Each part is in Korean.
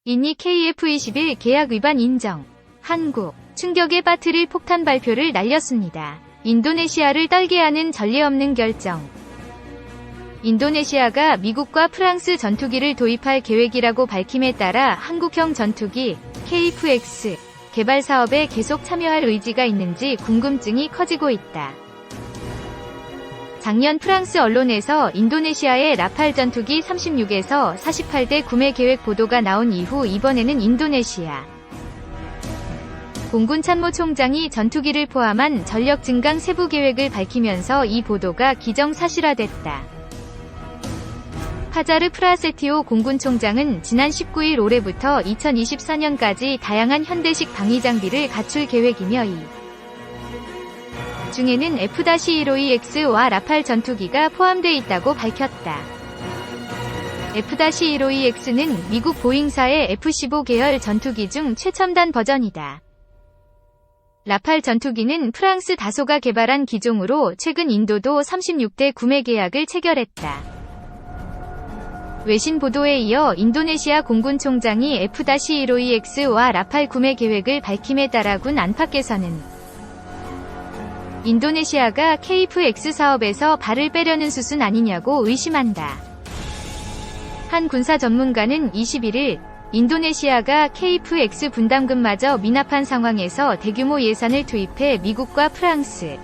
인니 KF-21 계약 위반 인정. 한국, 충격에 빠뜨릴 폭탄 발표를 날렸습니다. 인도네시아를 떨게 하는 전례 없는 결정. 인도네시아가 미국과 프랑스 전투기를 도입할 계획이라고 밝힘에 따라 한국형 전투기 KF-X 개발 사업에 계속 참여할 의지가 있는지 궁금증이 커지고 있다. 작년 프랑스 언론에서 인도네시아의 라팔 전투기 36에서 48대 구매 계획 보도가 나온 이후 이번에는 인도네시아 공군 참모총장이 전투기를 포함한 전력 증강 세부 계획을 밝히면서 이 보도가 기정사실화됐다. 파자르 프라세티오 공군총장은 지난 19일 올해부터 2024년까지 다양한 현대식 방위 장비를 갖출 계획이며 이 중에는 F-15EX와 라팔 전투기가 포함되어 있다고 밝혔다. F-15EX는 미국 보잉사의 F-15 계열 전투기 중 최첨단 버전이다. 라팔 전투기는 프랑스 다소가 개발한 기종으로 최근 인도도 36대 구매 계약을 체결했다. 외신 보도에 이어 인도네시아 공군총장이 F-15EX와 라팔 구매 계획을 밝힘에 따라 군 안팎에서는 인도네시아가 KF-X 사업에서 발을 빼려는 수순 아니냐고 의심한다. 한 군사 전문가는 21일 인도네시아가 KF-X 분담금마저 미납한 상황에서 대규모 예산을 투입해 미국과 프랑스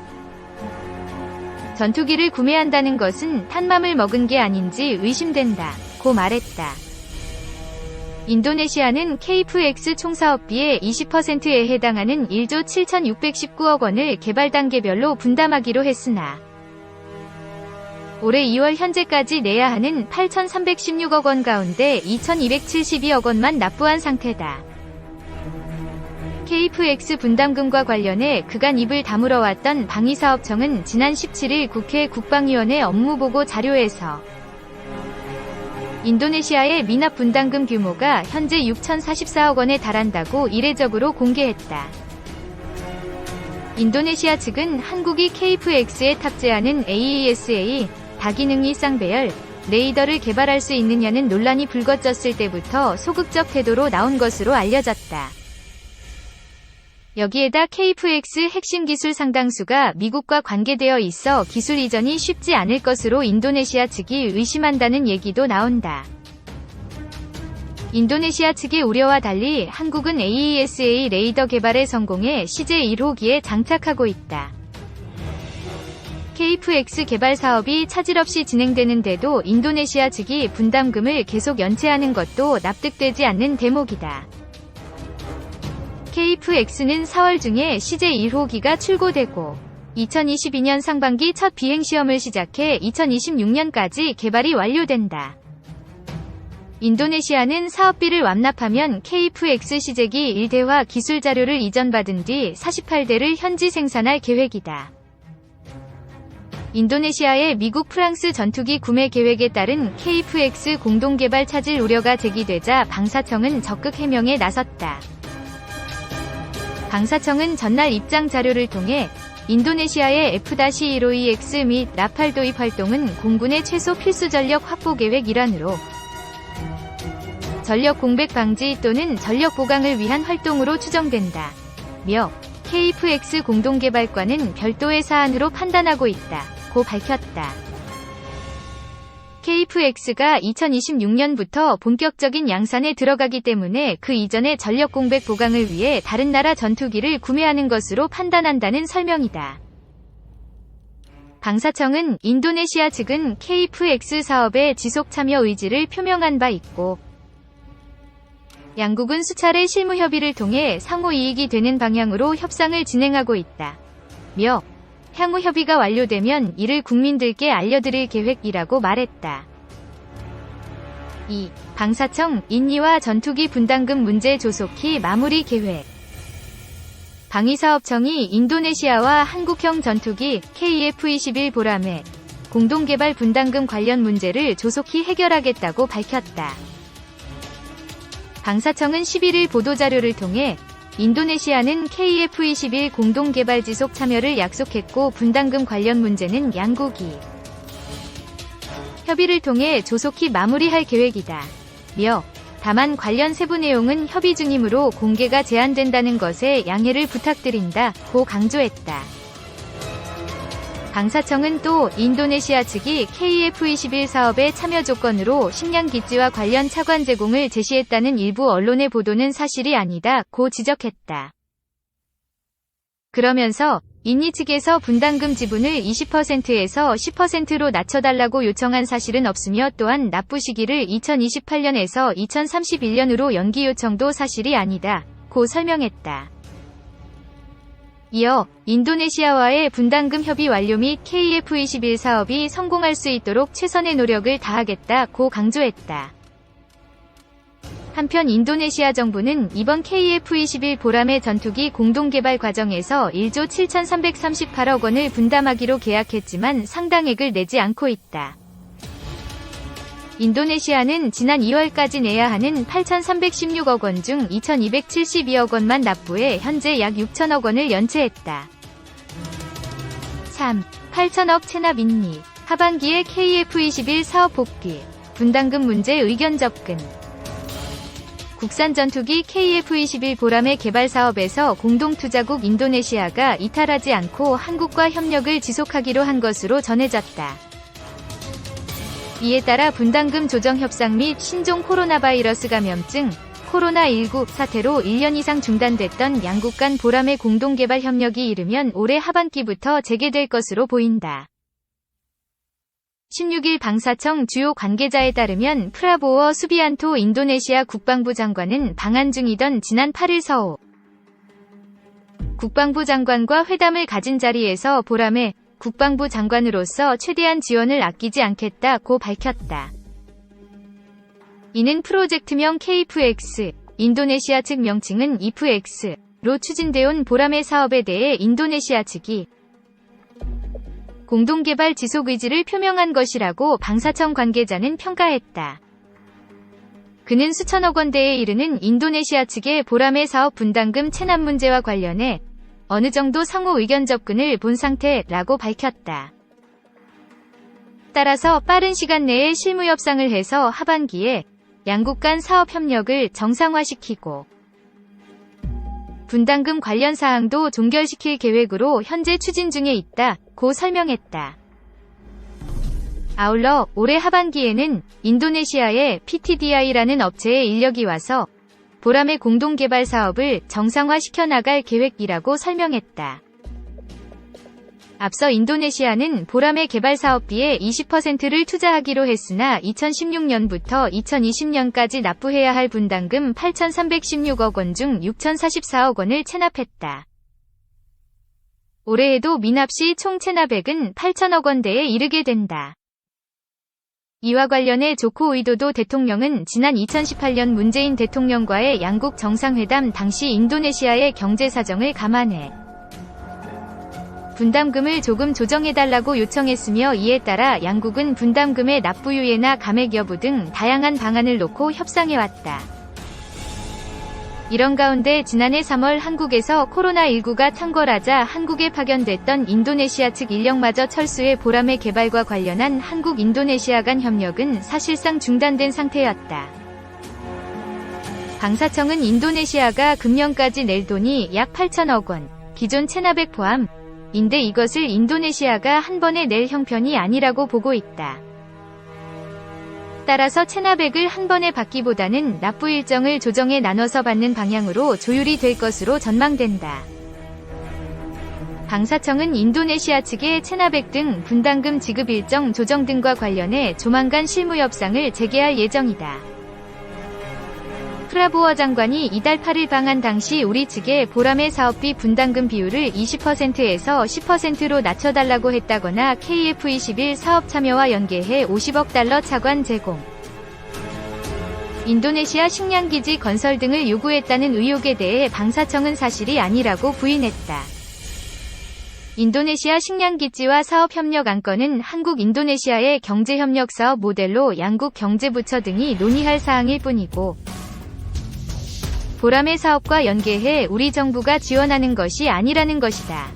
전투기를 구매한다는 것은 탄맘을 먹은 게 아닌지 의심된다. 고 말했다. 인도네시아는 KF-X 총사업비의 20%에 해당하는 1조 7,619억 원을 개발 단계별로 분담하기로 했으나 올해 2월 현재까지 내야 하는 8,316억 원 가운데 2,272억 원만 납부한 상태다. KF-X 분담금과 관련해 그간 입을 다물어왔던 방위사업청은 지난 17일 국회 국방위원회 업무보고 자료에서 인도네시아의 미납 분담금 규모가 현재 6,044억 원에 달한다고 이례적으로 공개했다. 인도네시아 측은 한국이 KF-X에 탑재하는 AESA 다기능이 쌍배열 레이더를 개발할 수 있느냐는 논란이 불거졌을 때부터 소극적 태도로 나온 것으로 알려졌다. 여기에다 KF-X 핵심 기술 상당수가 미국과 관계되어 있어 기술 이전이 쉽지 않을 것으로 인도네시아 측이 의심한다는 얘기도 나온다. 인도네시아 측의 우려와 달리 한국은 AESA 레이더 개발에 성공해 CJ-1호기에 장착하고 있다. KF-X 개발 사업이 차질 없이 진행되는데도 인도네시아 측이 분담금을 계속 연체하는 것도 납득되지 않는 대목이다. KF-X는 4월 중에 CJ-1호기가 출고되고 2022년 상반기 첫 비행시험을 시작해 2026년까지 개발이 완료된다. 인도네시아는 사업비를 완납하면 KF-X 시제기 1대화 기술 자료를 이전받은 뒤 48대를 현지 생산할 계획이다. 인도네시아의 미국 프랑스 전투기 구매 계획에 따른 KF-X 공동개발 차질 우려가 제기되자 방사청은 적극 해명에 나섰다. 방사청은 전날 입장 자료를 통해 인도네시아의 F-15EX 및 라팔 도입 활동은 공군의 최소 필수 전력 확보 계획 일환으로 전력 공백 방지 또는 전력 보강을 위한 활동으로 추정된다. 며 KF-X 공동개발과는 별도의 사안으로 판단하고 있다. 고 밝혔다. KF-X가 2026년부터 본격적인 양산에 들어가기 때문에 그 이전에 전력 공백 보강을 위해 다른 나라 전투기를 구매하는 것으로 판단한다는 설명이다. 방사청은 인도네시아 측은 KF-X 사업에 지속 참여 의지를 표명한 바 있고 양국은 수차례 실무 협의를 통해 상호 이익이 되는 방향으로 협상을 진행하고 있다. 며 향후 협의가 완료되면 이를 국민들께 알려드릴 계획이라고 말했다. 2. 방사청, 인니와 전투기 분담금 문제 조속히 마무리 계획. 방위사업청이 인도네시아와 한국형 전투기 KF-21 보라매 공동개발 분담금 관련 문제를 조속히 해결하겠다고 밝혔다. 방사청은 11일 보도자료를 통해 인도네시아는 KF-21 공동개발 지속 참여를 약속했고 분담금 관련 문제는 양국이 협의를 통해 조속히 마무리할 계획이다. 며 다만 관련 세부 내용은 협의 중이므로 공개가 제한된다는 것에 양해를 부탁드린다고 강조했다. 방사청은 또 인도네시아 측이 KF-21 사업의 참여 조건으로 식량기지와 관련 차관 제공을 제시했다는 일부 언론의 보도는 사실이 아니다고 지적했다. 그러면서 인니 측에서 분담금 지분을 20%에서 10%로 낮춰달라고 요청한 사실은 없으며 또한 납부 시기를 2028년에서 2031년으로 연기 요청도 사실이 아니다고 설명했다. 이어 인도네시아와의 분담금 협의 완료 및 KF-21 사업이 성공할 수 있도록 최선의 노력을 다하겠다고 강조했다. 한편 인도네시아 정부는 이번 KF-21 보람의 전투기 공동개발 과정에서 1조 7,338억 원을 분담하기로 계약했지만 상당액을 내지 않고 있다. 인도네시아는 지난 2월까지 내야 하는 8,316억 원 중 2,272억 원만 납부해 현재 약 6천억 원을 연체했다. 3. 8천억 체납 인니. 하반기에 KF-21 사업 복귀. 분담금 문제 의견 접근. 국산 전투기 KF-21 보람의 개발 사업에서 공동투자국 인도네시아가 이탈하지 않고 한국과 협력을 지속하기로 한 것으로 전해졌다. 이에 따라 분담금 조정 협상 및 신종 코로나 바이러스 감염증, 코로나19 사태로 1년 이상 중단됐던 양국 간 보람의 공동개발 협력이 이르면 올해 하반기부터 재개될 것으로 보인다. 16일 방사청 주요 관계자에 따르면 프라보워 수비안토 인도네시아 국방부 장관은 방한 중이던 지난 8일 서울 국방부 장관과 회담을 가진 자리에서 보람의 국방부 장관으로서 최대한 지원을 아끼지 않겠다고 밝혔다. 이는 프로젝트명 KF-X, 인도네시아 측 명칭은 IF-X로 추진되어 온 보람의 사업에 대해 인도네시아 측이 공동개발 지속 의지를 표명한 것이라고 방사청 관계자는 평가했다. 그는 수천억 원대에 이르는 인도네시아 측의 보람의 사업 분담금 체납 문제와 관련해 어느 정도 상호 의견 접근을 본 상태라고 밝혔다. 따라서 빠른 시간 내에 실무 협상을 해서 하반기에 양국 간 사업 협력을 정상화시키고 분담금 관련 사항도 종결시킬 계획으로 현재 추진 중에 있다고 설명했다. 아울러 올해 하반기에는 인도네시아의 PTDI라는 업체의 인력이 와서 보람의 공동개발 사업을 정상화시켜 나갈 계획이라고 설명했다. 앞서 인도네시아는 보람의 개발 사업비의 20%를 투자하기로 했으나 2016년부터 2020년까지 납부해야 할 분담금 8,316억 원 중 6,044억 원을 체납했다. 올해에도 미납시 총 체납액은 8천억 원대에 이르게 된다. 이와 관련해 조코 위도도 대통령은 지난 2018년 문재인 대통령과의 양국 정상회담 당시 인도네시아의 경제 사정을 감안해 분담금을 조금 조정해달라고 요청했으며 이에 따라 양국은 분담금의 납부 유예나 감액 여부 등 다양한 방안을 놓고 협상해왔다. 이런 가운데 지난해 3월 한국에서 코로나19가 창궐하자 한국에 파견됐던 인도네시아 측 인력마저 철수해 보람의 개발과 관련한 한국-인도네시아 간 협력은 사실상 중단된 상태였다. 방사청은 인도네시아가 금년까지 낼 돈이 약 8천억 원, 기존 체납액 포함인데 이것을 인도네시아가 한 번에 낼 형편이 아니라고 보고 있다. 따라서 체납액을 한 번에 받기보다는 납부 일정을 조정해 나눠서 받는 방향으로 조율이 될 것으로 전망된다. 방사청은 인도네시아 측의 체납액 등 분담금 지급 일정 조정 등과 관련해 조만간 실무 협상을 재개할 예정이다. 프라보워 장관이 이달 8일 방한 당시 우리 측에 보람의 사업비 분담금 비율을 20%에서 10%로 낮춰달라고 했다거나 KF-21 사업 참여와 연계해 50억 달러 차관 제공, 인도네시아 식량기지 건설 등을 요구했다는 의혹에 대해 방사청은 사실이 아니라고 부인했다. 인도네시아 식량기지와 사업협력 안건은 한국-인도네시아의 경제협력 사업 모델로 양국 경제부처 등이 논의할 사항일 뿐이고 보람의 사업과 연계해 우리 정부가 지원하는 것이 아니라는 것이다.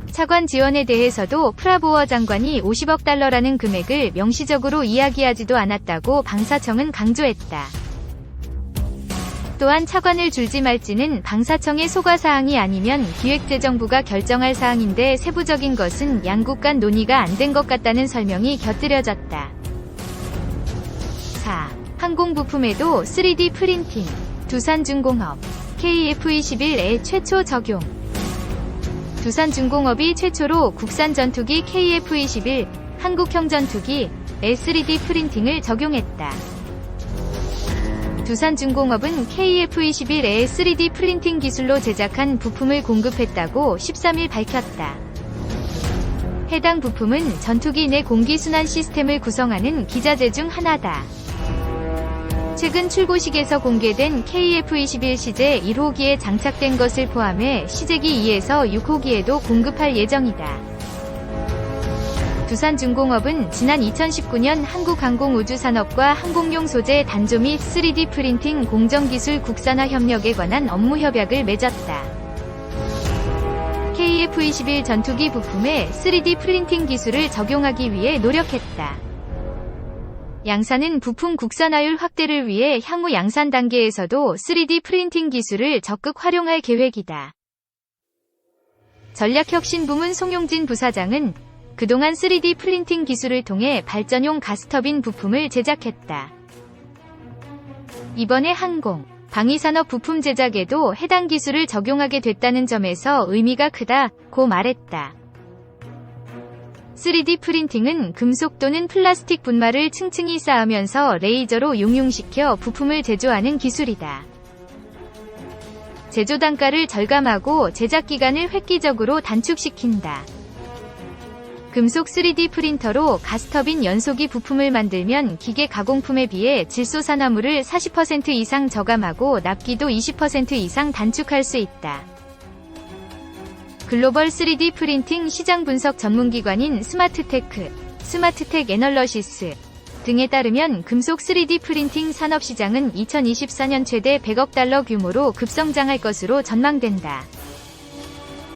차관 지원에 대해서도 프라보워 장관이 50억 달러라는 금액을 명시적으로 이야기하지도 않았다고 방사청은 강조했다. 또한 차관을 줄지 말지는 방사청의 소과사항이 아니면 기획재정부가 결정할 사항인데 세부적인 것은 양국 간 논의가 안 된 것 같다는 설명이 곁들여졌다. 4. 항공부품에도 3D 프린팅. 두산중공업 KF-21에 최초 적용. 두산중공업이 최초로 국산 전투기 KF-21 한국형 전투기에 3D 프린팅을 적용했다. 두산중공업은 KF-21에 3D 프린팅 기술로 제작한 부품을 공급했다고 13일 밝혔다. 해당 부품은 전투기 내 공기순환 시스템을 구성하는 기자재 중 하나다. 최근 출고식에서 공개된 KF-21 시제 1호기에 장착된 것을 포함해 시제기 2에서 6호기에도 공급할 예정이다. 두산중공업은 지난 2019년 한국항공우주산업과 항공용 소재 단조 및 3D 프린팅 공정기술 국산화 협력에 관한 업무 협약을 맺었다. KF-21 전투기 부품에 3D 프린팅 기술을 적용하기 위해 노력했다. 양사는 부품 국산화율 확대를 위해 향후 양산 단계에서도 3D 프린팅 기술을 적극 활용할 계획이다. 전략혁신부문 송용진 부사장은 그동안 3D 프린팅 기술을 통해 발전용 가스터빈 부품을 제작했다. 이번에 항공, 방위산업 부품 제작에도 해당 기술을 적용하게 됐다는 점에서 의미가 크다고 말했다. 3D 프린팅은 금속 또는 플라스틱 분말을 층층이 쌓으면서 레이저로 용융시켜 부품을 제조하는 기술이다. 제조 단가를 절감하고 제작 기간을 획기적으로 단축시킨다. 금속 3D 프린터로 가스터빈 연소기 부품을 만들면 기계 가공품에 비해 질소산화물을 40% 이상 저감하고 납기도 20% 이상 단축할 수 있다. 글로벌 3D 프린팅 시장 분석 전문기관인 스마트테크, 스마트텍 애널러시스 등에 따르면 금속 3D 프린팅 산업 시장은 2024년 최대 100억 달러 규모로 급성장할 것으로 전망된다.